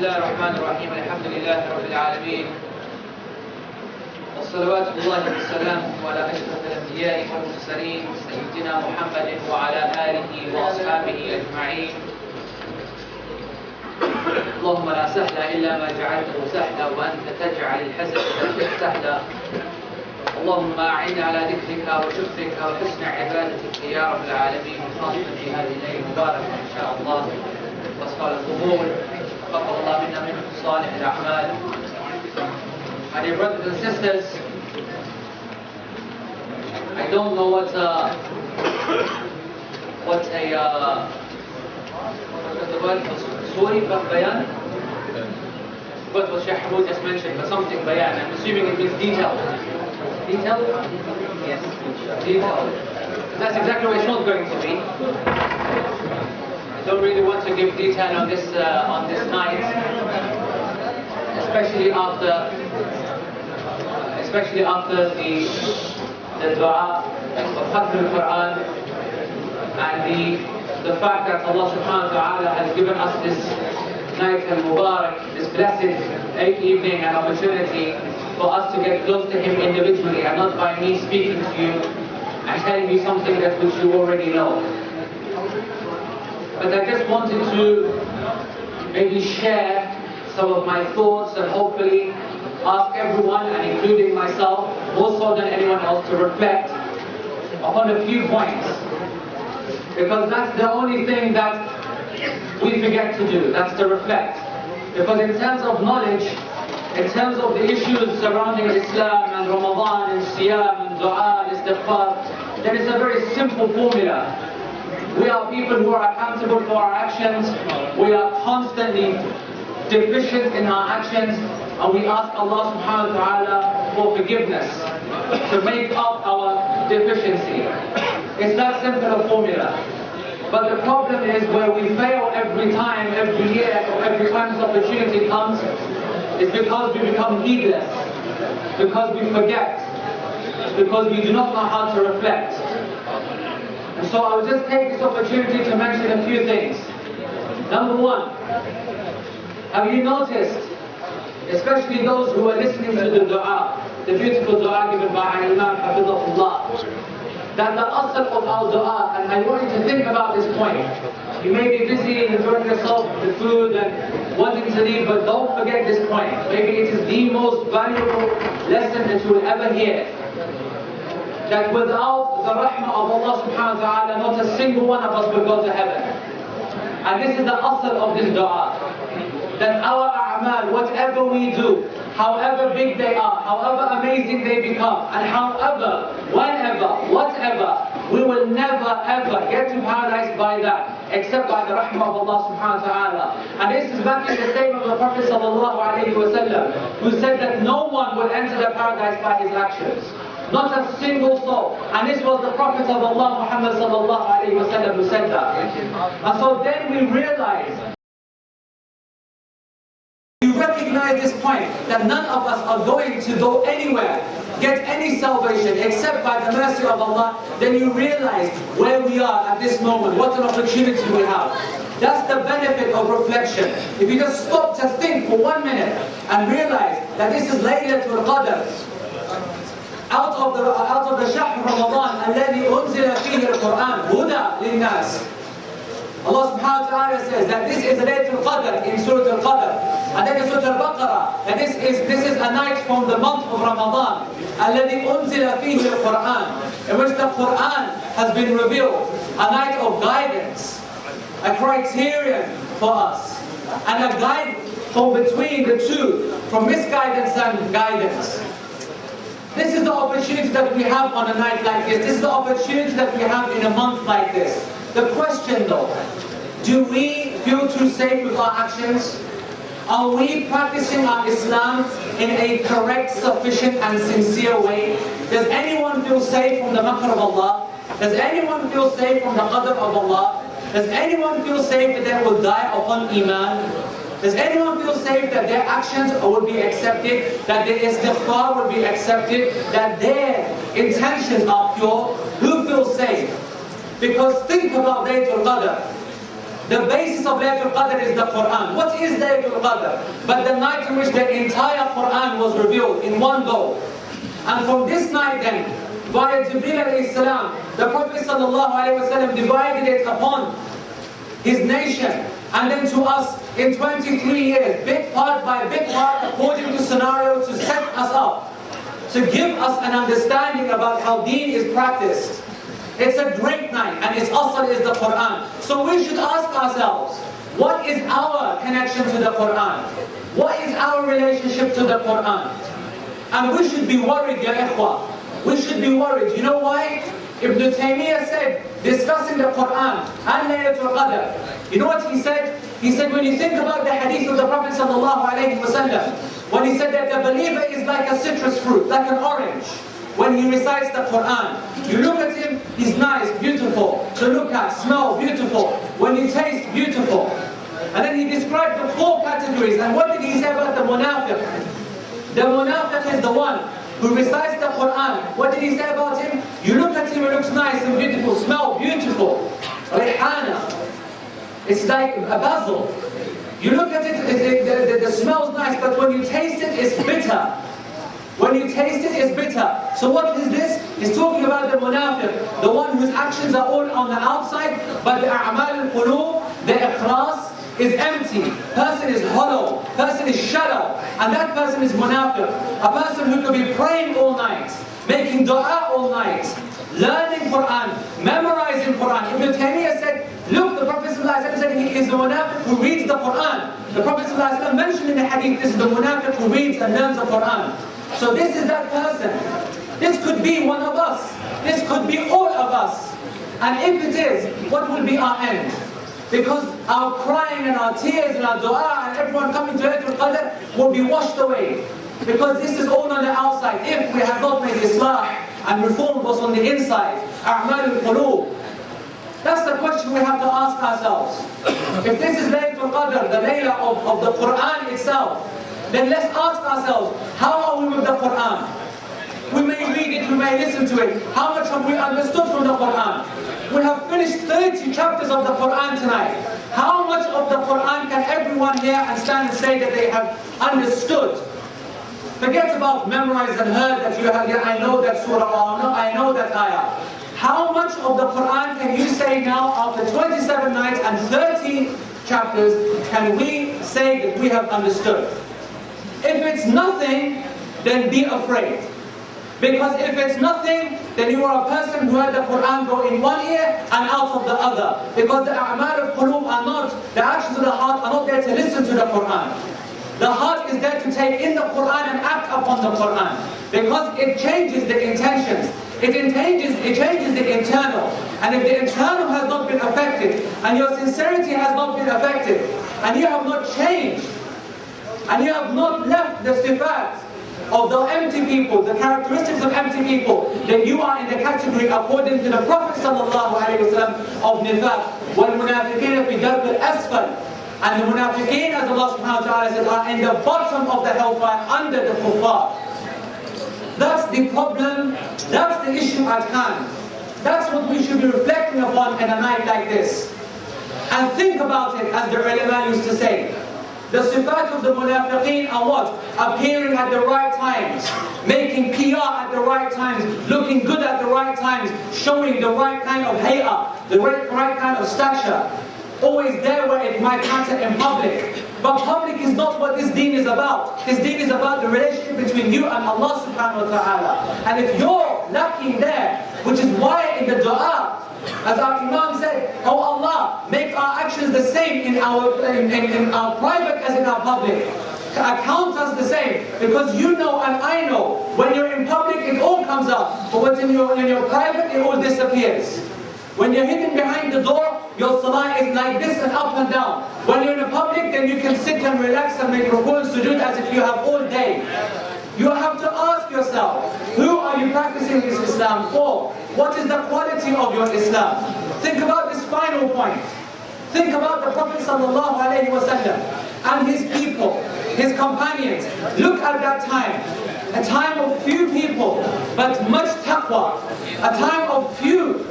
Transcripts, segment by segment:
الله الرحمن الرحيم الحمد لله رب العالمين والصلوات الله وسلامه على أشرف الأنبياء والمرسلين سيدنا محمد وعلى آله وأصحابه أجمعين. اللهم لا سهل إلا ما جعلته سهلا وأنت تجعل الحزن إذا شئت سهلا. اللهم أعنا على ذكرك وشكرك وحسن عبادتك يا رب العالمين، وخاصة في هذه الليلة المباركة إن شاء الله وأسفل القبول. تقبل الله منا منكم صالح الأعمال. My dear brothers and sisters, I don't know what the word for story, but bayan. But what Sheikh Hamoud just mentioned, but something bayan. I'm assuming it means detail. Detail? Yes. Detail. That's exactly what it's not going to be. I don't really want to give detail on this night, especially after the dua of Khatm al-Qur'an and the fact that Allah subhanahu wa ta'ala has given us this night al-Mubarak, this blessed evening and opportunity for us to get close to Him individually and not by me speaking to you and telling you something that which you already know. But I just wanted to maybe share some of my thoughts and hopefully ask everyone, and including myself, more so than anyone else, to reflect upon a few points. Because that's the only thing that we forget to do, that's to reflect. Because in terms of knowledge, in terms of the issues surrounding Islam and Ramadan and Siyam and Dua and Istighfar, there is a very simple formula. We are people who are accountable for our actions. We are constantly deficient in our actions, and we ask Allah subhanahu wa ta'ala for forgiveness to make up our deficiency. It's that simple a formula. But the problem is where we fail every time, every year, or every time this opportunity comes, is because we become heedless, because we forget, because we do not know how to reflect. And so I will just take this opportunity to mention a few things. Number one, have you noticed, especially those who are listening to the dua, the beautiful dua given by Imam Hafidhahullah, that the asl of our dua, and I want you to think about this point. You may be busy enjoying yourself with food and wanting to leave, but don't forget this point. Maybe it is the most valuable lesson that you will ever hear. That without the rahmah of Allah subhanahu wa ta'ala, not a single one of us will go to heaven. And this is the asl of this dua. That our a'mal, whatever we do, however big they are, however amazing they become, and however, whenever, whatever, we will never ever get to paradise by that, except by the rahmah of Allah subhanahu wa ta'ala. And this is back in the statement of the Prophet sallallahu alayhi wa sallam, who said that no one will enter the paradise by his actions. Not a single soul. And this was the Prophet of Allah, Muhammad sallallahu alayhi wa sallam, who said that. And so then we realize, you recognize this point, that none of us are going to go anywhere, get any salvation except by the mercy of Allah. Then you realize where we are at this moment, what an opportunity we have. That's the benefit of reflection. If you just stop to think for 1 minute and realize that this is Laylatul Qadr, out of the Shahr Ramadan, الذي أنزل فيه القرآن هدى للناس. Allah subhanahu wa ta'ala says that this is Laylatul Qadr in Surah Al-Qadr. And then in Surah Al-Baqarah, and this is a night from the month of Ramadan, الذي أنزل فيه القرآن, in which the Qur'an has been revealed, a night of guidance, a criterion for us, and a guide from between the two, from misguidance and guidance. This is the opportunity that we have on a night like this. This is the opportunity that we have in a month like this. The question though, do we feel too safe with our actions? Are we practicing our Islam in a correct, sufficient and sincere way? Does anyone feel safe from the makr of Allah? Does anyone feel safe from the qadr of Allah? Does anyone feel safe that they will die upon Iman? Does anyone feel safe that their actions will be accepted, that their istighfar will be accepted, that their intentions are pure? Who feels safe? Because think about Laylatul Qadr. The basis of Laylatul Qadr is the Qur'an. What is Laylatul Qadr? But the night in which the entire Qur'an was revealed in one go. And from this night then, via Jibreel alayhi salam, the Prophet sallallahu alayhi wa sallam divided it upon his nation, and then to us in 23 years, big part by big part, according to scenario, to set us up, to give us an understanding about how deen is practiced. It's a great night, and its asl is the Qur'an. So we should ask ourselves, what is our connection to the Qur'an? What is our relationship to the Qur'an? And we should be worried, ya ikhwa. We should be worried. You know why? Ibn Taymiyyah said, discussing the Qur'an and Laylatul Qadr, you know what he said? He said, when you think about the hadith of the Prophet sallallahu alayhi wa sallam, when he said that the believer is like a citrus fruit, like an orange, when he recites the Qur'an, you look at him, he's nice, beautiful to look at, smell, beautiful. When you taste, beautiful. And then he described the 4 categories. And what did he say about the munafiq? The munafiq is the one who recites the Qur'an. What did he say about him? You look at him, he looks nice and beautiful, smell beautiful. Rihana. It's like a basil. You look at it, the smell's nice, but when you taste it, it's bitter. When you taste it, it's bitter. So what is this? He's talking about the munafiq, the one whose actions are all on the outside, but the a'mal al-qulub, the ikhlas, is empty. Person is hollow. Person is shallow. And that person is munafiq. A person who could be praying all night, making dua all night, learning Qur'an, memorizing Qur'an. Ibn Taymiyyah said, look, the Prophet ﷺ said he is the munafiq who reads the Qur'an. The Prophet ﷺ mentioned in the hadith, this is the munafiq who reads and learns the Qur'an. So this is that person. This could be one of us. This could be all of us. And if it is, what will be our end? Because our crying and our tears and our dua and everyone coming to Laylatul Qadr will be washed away. Because this is all on the outside. If we have not made islah and reformed what's on the inside, a'mal al-qulub. That's the question we have to ask ourselves. If this is Laylatul Qadr, the layla of the Qur'an itself, then let's ask ourselves, how are we with the Qur'an? We may read it, we may listen to it. How much have we understood from the Qur'an? We have finished 30 chapters of the Qur'an tonight. How much of the Qur'an can everyone here and stand and say that they have understood? Forget about memorized and heard that you have, yeah, I know that surah, or I know that ayah. How much of the Qur'an can you say now after 27 nights and 30 chapters can we say that we have understood? If it's nothing, then be afraid. Because if it's nothing, then you are a person who had the Qur'an go in one ear and out of the other. Because the a'mal al-qulub are not, the actions of the heart are not there to listen to the Qur'an. The heart is there to take in the Qur'an and act upon the Qur'an. Because it changes the intentions. It changes the internal. And if the internal has not been affected, and your sincerity has not been affected, and you have not changed, and you have not left the sifat of the empty people, the characteristics of empty people, then you are in the category, according to the Prophet ﷺ, of nifaq. وَالْمُنَافِقِينَ فِي دَرْبِ الْأَسْفَلِ. And the munafiqeen, as Allah subhanahu wa ta'ala says, are in the bottom of the hellfire, under the kuffar. That's the problem, that's the issue at hand. That's what we should be reflecting upon in a night like this. And think about it, as the ulama used to say. The sifat of the munafiqeen are what? Appearing at the right times, making PR at the right times, looking good at the right times, showing the right kind of hay'ah, the right kind of stature. Always there where it might matter in public. But public is not what this deen is about. This deen is about the relationship between you and Allah subhanahu wa ta'ala. And if you're lacking there, which is why in the dua, as our Imam said, oh Allah, make our actions the same in our private as in our public. Account us the same, because you know and I know, when you're in public it all comes up, but when you're private it all disappears. When you're hidden behind the door, your salah is like this and up and down. When you're in a public, then you can sit and relax and make ruku and sujood as if you have all day. You have to ask yourself, who are you practicing this Islam for? What is the quality of your Islam? Think about this final point. Think about the Prophet ﷺ and his people, his companions. Look at that time. a time of few people, but much taqwa, a time of few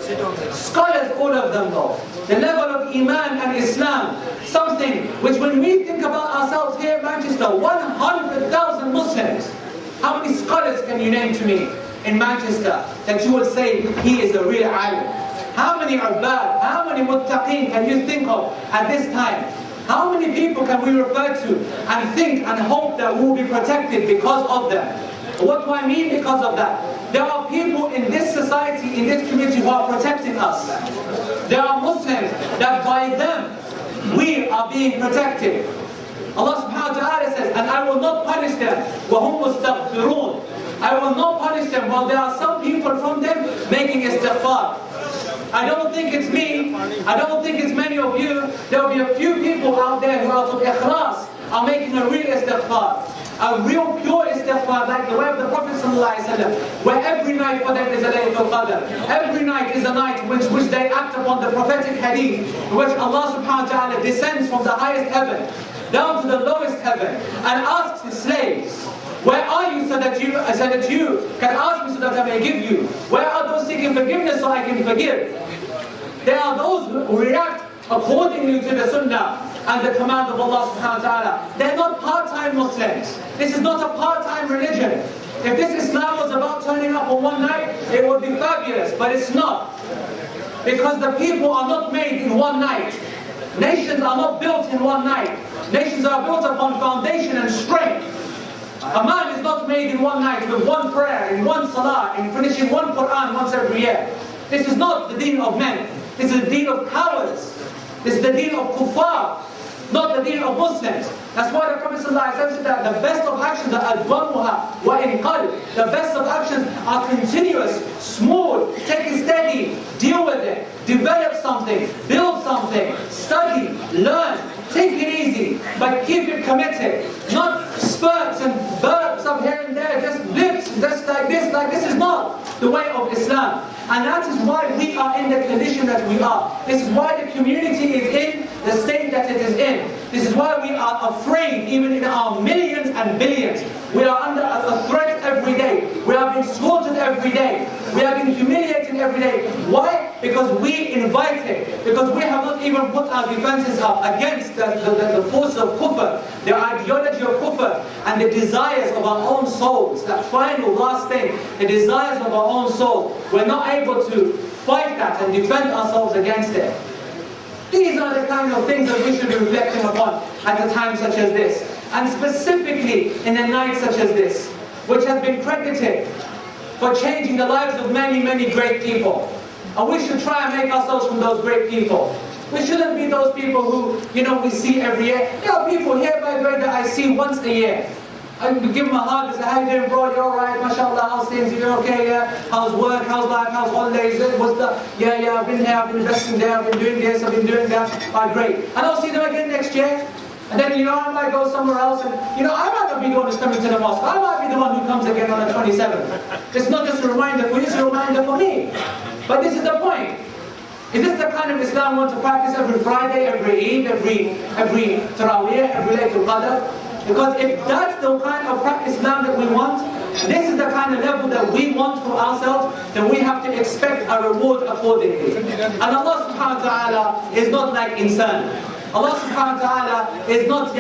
scholars, all of them though. The level of Iman and Islam, something which when we think about ourselves here in Manchester, 100,000 Muslims. How many scholars can you name to me in Manchester that you would say he is a real alim? How many Ubbad, how many Muttaqeen can you think of at this time? How many people can we refer to and think and hope that we will be protected because of them? What do I mean because of that? There are people in this society, in this community who are protecting us. There are Muslims that by them we are being protected. Allah subhanahu wa ta'ala says, and I will not punish them. وَهُمْ مُسْتَغْفِرُونَ. I will not punish them while there are some people from them making istighfar. I don't think it's me, I don't think it's many of you. There will be a few people out there who out of ikhlas are making a real istighfar. A real pure istighfar, like the way of the Prophet ﷺ, where every night for them is a Laylatul Qadr. Every night is a night which they act upon the prophetic hadith, in which Allah subhanahu wa ta'ala descends from the highest heaven down to the lowest heaven and asks his slaves, where are you so that you can ask me so that I may give you? Where are those seeking forgiveness so I can forgive? There are those who react accordingly to the sunnah and the command of Allah subhanahu wa ta'ala. They're not part-time Muslims. This is not a part-time religion. If this Islam was about turning up on one night, it would be fabulous, but it's not. Because the people are not made in one night. Nations are not built in one night. Nations are built upon foundation and strength. A man is not made in one night with one prayer, in one salah, in finishing one Qur'an once every year. This is not the deen of men. This is the deen of cowards. This is the deen of kuffar, not the deen of Muslims. That's why the Prophet ﷺ said that the best of actions are adwamuha wa inqal. The best of actions are continuous, smooth, take it steady, deal with it, develop something, build something, study, learn, take it easy, but keep it committed. Not spurts and burps up here and there, just blips, just like this. This is not the way of Islam. And that is why we are in the condition that we are. This is why the community is in the state that it is in. This is why we are afraid, even in our millions and billions. We are under a threat every day. We are being slaughtered every day. We are being humiliated every day. Why? Because we invite it. Because we have not even put our defenses up against the forces of kufr, the ideology of kufr, and the desires of our own souls. That final last thing, the desires of our own souls. We're not able to fight that and defend ourselves against it. These are the kind of things that we should be reflecting upon at a time such as this. And specifically in a night such as this, which has been credited for changing the lives of many, many great people. And we should try and make ourselves from those great people. We shouldn't be those people who, we see every year. There are people here, by the way, that I see once a year. I give them a hug and say, how you doing, bro? You're alright, mashallah, how's things? You're okay, yeah? How's work, how's life, how's holidays? What's the, yeah, I've been here, I've been investing there, I've been doing this, I've been doing that. Alright, great. And I'll see them again next year. And then, I might go somewhere else and, I might not be the one who's coming to the mosque. I might be the one who comes again on the 27th. It's not just a reminder for you, it's a reminder for me. But this is the point. Is this the kind of Islam we want to practice every Friday, every Eid, every Taraweeh, every Laylatul Qadr? Because if that's the kind of Islam that we want, this is the kind of level that we want for ourselves, then we have to expect a reward accordingly. And Allah subhanahu wa ta'ala is not like insan. Allah subhanahu wa ta'ala is not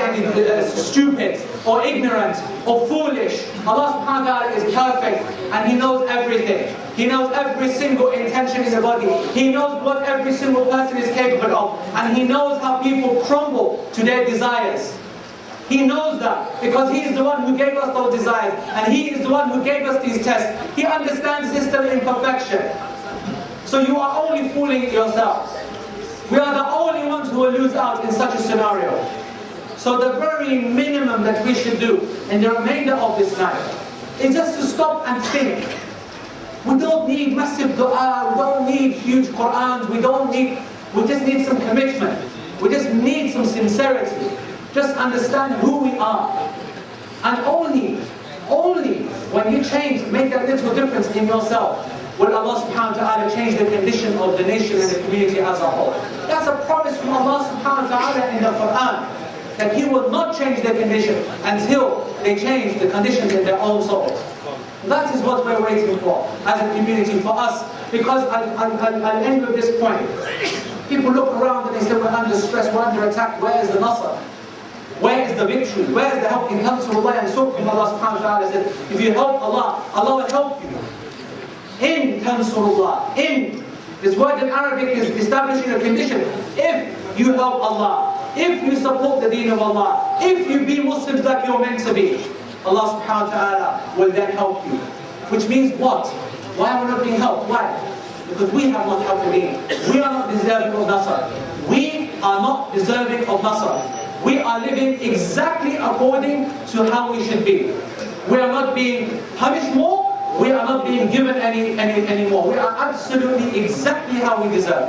stupid or ignorant or foolish. Allah subhanahu wa ta'ala is perfect and He knows everything. He knows every single intention in the body. He knows what every single person is capable of. And He knows how people crumble to their desires. He knows that because He is the one who gave us those desires and He is the one who gave us these tests. He understands system imperfection. So you are only fooling yourselves. We are the only ones who will lose out in such a scenario. So the very minimum that we should do in the remainder of this night is just to stop and think. We don't need massive dua, we don't need huge Qur'ans, we just need some commitment. We just need some sincerity. Just understand who we are. And only when you change, make that little difference in yourself, will Allah subhanahu wa ta'ala change the condition of the nation and the community as a whole. That's a promise from Allah subhanahu wa ta'ala in the Qur'an. that He will not change their condition until they change the conditions in their own souls. That is what we're waiting for as a community, for us. Because I'll end with this point. People look around and they say, we're under stress, we're under attack, where is the Nasr? Where is the victory? Where is the help? In Tansurullah and Surkum, Allah subhanahu wa ta'ala said, if you help Allah, Allah will help you. In Tansurullah, in. This word in Arabic is establishing a condition. If you help Allah, if you support the deen of Allah, if you be Muslims like you're meant to be, Allah subhanahu wa ta'ala will then help you. Which means what? Why are we not being helped? Why? Because we have not helped the deen. We are not deserving of Nasr. We are not deserving of Nasr. We are living exactly according to how we should be. We are not being punished more. We are not being given any more. We are absolutely exactly how we deserve.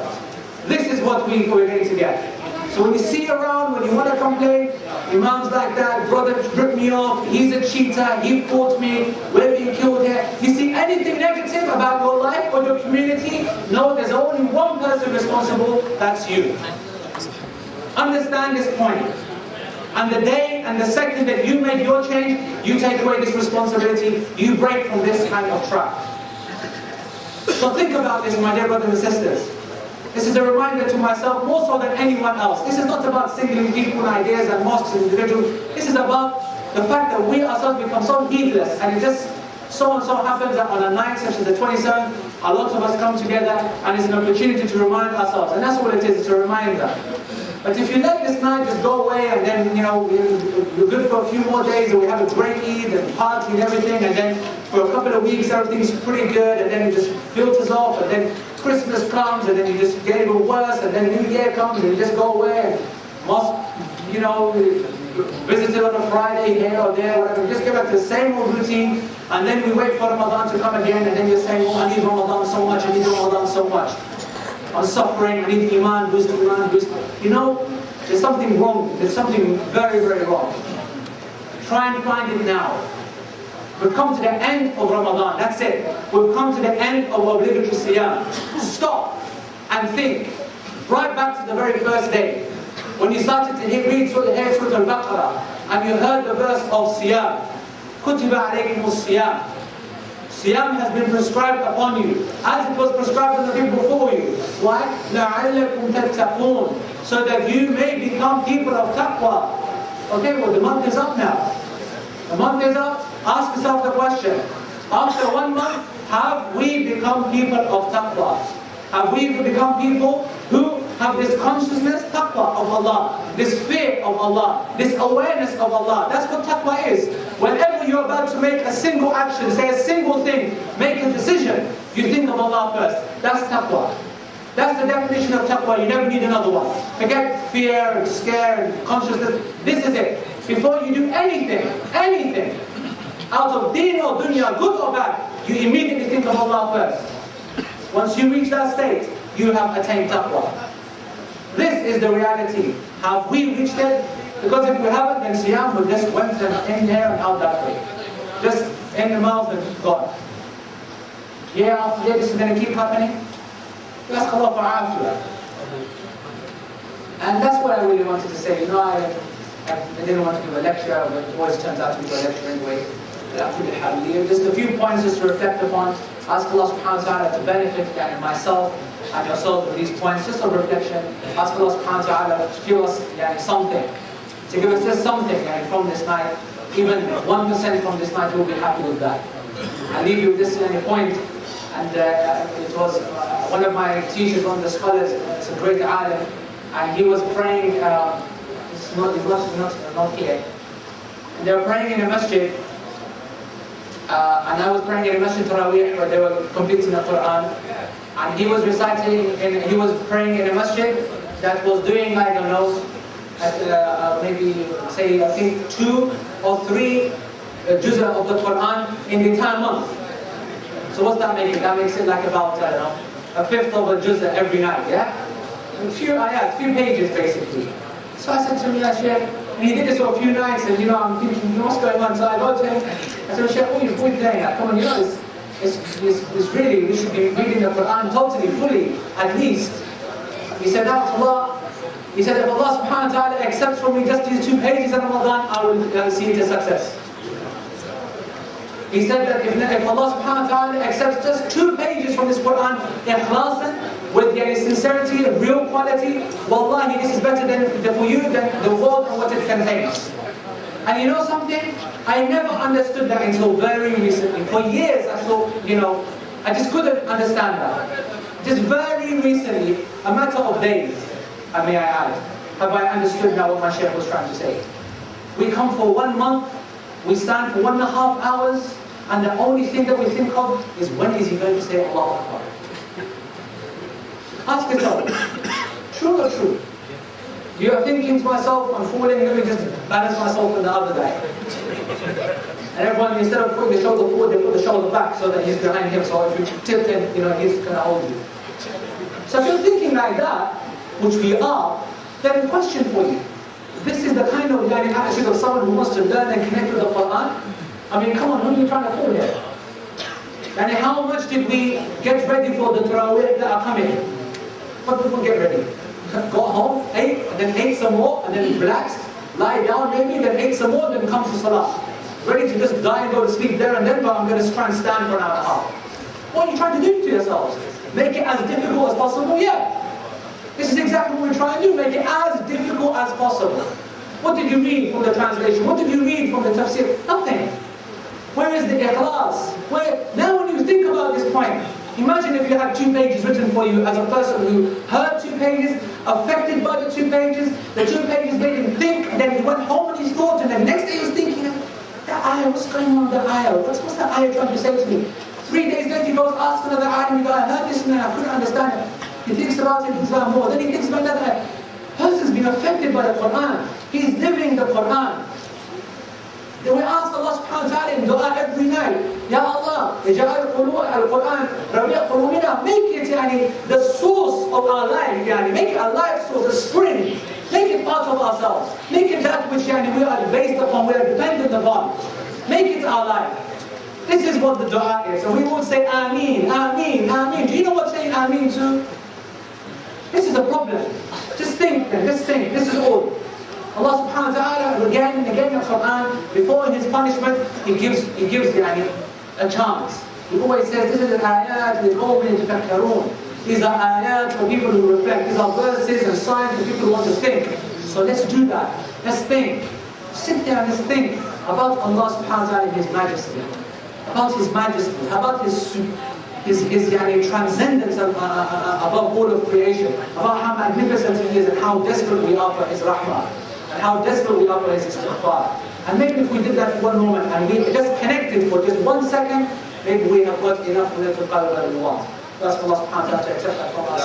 This is what we're going to get. So when you see around, when you want to complain, imams like that, brother ripped me off, he's a cheater, he fought me, we're being killed here. You see anything negative about your life or your community? No, there's only one person responsible, that's you. Understand this point. And the day and the second that you make your change, you take away this responsibility, you break from this kind of trap. So think about this, my dear brothers and sisters. This is a reminder to myself more so than anyone else. This is not about singling people and ideas and mosques and individuals. This is about the fact that we ourselves become so heedless, and it just so and so happens that on a night such as the 27th, a lot of us come together and it's an opportunity to remind ourselves. And that's what it is, it's a reminder. But if you let this night just go away and then, you're good for a few more days and we have a great Eid and party and everything, and then for a couple of weeks everything's pretty good, and then it just filters off, and then Christmas comes and then you just get even worse, and then New Year comes and you just go away and visited on a Friday here or there, whatever. We just get back to the same old routine, and then we wait for Ramadan to come again, and then you're saying, oh, I need Ramadan so much, I need Ramadan so much. I'm suffering, I need Iman boost, Iman boost. There's something wrong. There's something very, very wrong. Try and find it now. We've come to the end of Ramadan, that's it. We've come to the end of obligatory Siyam. Stop and think. Right back to the very first day. When you started to read Surah Al-Baqarah and you heard the verse of Siyam. Kutiba alaykumus Siyam. Siyam has been prescribed upon you, as it was prescribed on the people before you. Why? لَعَلَّكُمْ تَتَّقُونَ. So that you may become people of taqwa. Okay, well the month is up now. The month is up. Ask yourself the question. After 1 month, have we become people of taqwa? Have we become people who have this consciousness, taqwa of Allah, this fear of Allah, this awareness of Allah? That's what taqwa is. Whenever you're about to make a single action, say a single thing, make a decision, you think of Allah first. That's taqwa. That's the definition of taqwa. You never need another one. Forget fear and scare and consciousness. This is it. Before you do anything, out of deen or dunya, good or bad, you immediately think of Allah first. Once you reach that state, you have attained taqwa. This is the reality. Have we reached it? Because if we haven't, then Siyam will just went in here and out that way. Just in the mouth and gone. Year after year, this is going to keep happening. Ask Allah for afiyah. And that's what I really wanted to say. I didn't want to give a lecture, but it always turns out to be a lecture anyway. Just a few points just to reflect upon. Ask Allah subhanahu wa ta'ala to benefit myself and yourself with these points, just a reflection. Ask Allah subhanahu wa ta'ala to give us something. To give us just something from this night. Even 1% from this night, we'll be happy with that. I'll leave you with this point. And it was one of my teachers, one of the scholars, it's a great alim, and he was praying, it's not here. And they were praying in a masjid, and I was praying in a masjid Tarawih, where they were completing the Qur'an, and he was reciting, he was praying in a masjid that was doing, I don't know, maybe say, I think 2 or 3 juz'ah of the Qur'an in the entire month. So what's that making? That makes it like about, I don't know, a fifth of a juz'ah every night, yeah? A few ayat, a few pages basically. So I said to him, yeah, Shaykh, and he did this for a few nights, and I'm thinking, what's going on? So I go to him, I said, Shaykh, what are you doing that? Come on, it's really, we should be reading the Qur'an totally, fully, at least. He said, Allah, He said, if Allah subhanahu wa ta'ala accepts from me just these 2 pages in Ramadan, I will see it as success. He said that if Allah subhanahu wa ta'ala accepts just 2 pages from this Qur'an, ikhlasan, with sincerity, real quality, wallahi, this is better for you than the world and what it contains. And you know something? I never understood that until very recently. For years I thought, I just couldn't understand that. Just very recently, a matter of days, may I add, have I understood now what my Shaykh was trying to say. We come for 1 month, we stand for 1.5 hours, and the only thing that we think of is when is he going to say Allahu Akbar. Ask yourself, true or true? You are thinking to myself, I'm falling, let me just balance myself on the other guy. And everyone, instead of putting the shoulder forward, they put the shoulder back so that he's behind him, so if you tilt him, he's going to hold you. So if you're thinking like that, which we are, then a question for you. This is the kind of attitude of someone who wants to learn and connect with the Qur'an. Come on, who are you trying to fool here? And how much did we get ready for the Tarawih that are coming? What did we get ready? Got home, ate, and then ate some more, and then relaxed, lie down maybe, then ate some more, then comes to Salah. Ready to just die and go to sleep there and then, but I'm going to try and stand for an hour and a half. What are you trying to do to yourselves? Make it as difficult as possible? Yeah. This is exactly what we're trying to do, make it as difficult as possible. What did you read from the translation? What did you read from the tafsir? Nothing. Where is the ikhlas? Now when you think about this point, imagine if you had 2 pages written for you as a person who heard 2 pages, affected by the 2 pages, the 2 pages made him think, and then he went home and he thought, and the next day he was thinking, that ayah, what's going on with that ayah? What's that ayah trying to say to me? 3 days later he goes, ask another ayah, and he goes, I heard this and I couldn't understand it. He thinks about it, he thinks about more, then he thinks about another ayah. Person's been affected by the Qur'an. He's living the Qur'an. Then we ask Allah subhanahu wa ta'ala in dua every night, Ya Allah, ija'al al-Qur'an, rabi' qulubina, make it the source of our life, make it a life source, a spring. Make it part of ourselves. Make it that which we are based upon, we are dependent upon. Make it our life. This is what the dua is. And we would say Ameen, Ameen, Ameen. Do you know what saying Ameen to? This is a problem. Just think, this is all. Allah subhanahu wa ta'ala again and again in the Qur'an, before his punishment, he gives a chance. He always says, this is an ayat, liqawmin yatafakkarun. These are ayat for people who reflect. These are verses and signs for people who want to think. So let's do that. Let's think. Sit there and let's think about Allah subhanahu wa ta'ala and His majesty. About His majesty. About His transcendence above all of creation. About how magnificent He is and how desperate we are for His rahmah. And how desperate we are for His istighfar. And maybe if we did that for 1 moment and we just connected for just 1 second, maybe we have got enough for them to follow that we want. That's for Allah subhanahu wa ta'ala to accept that from us.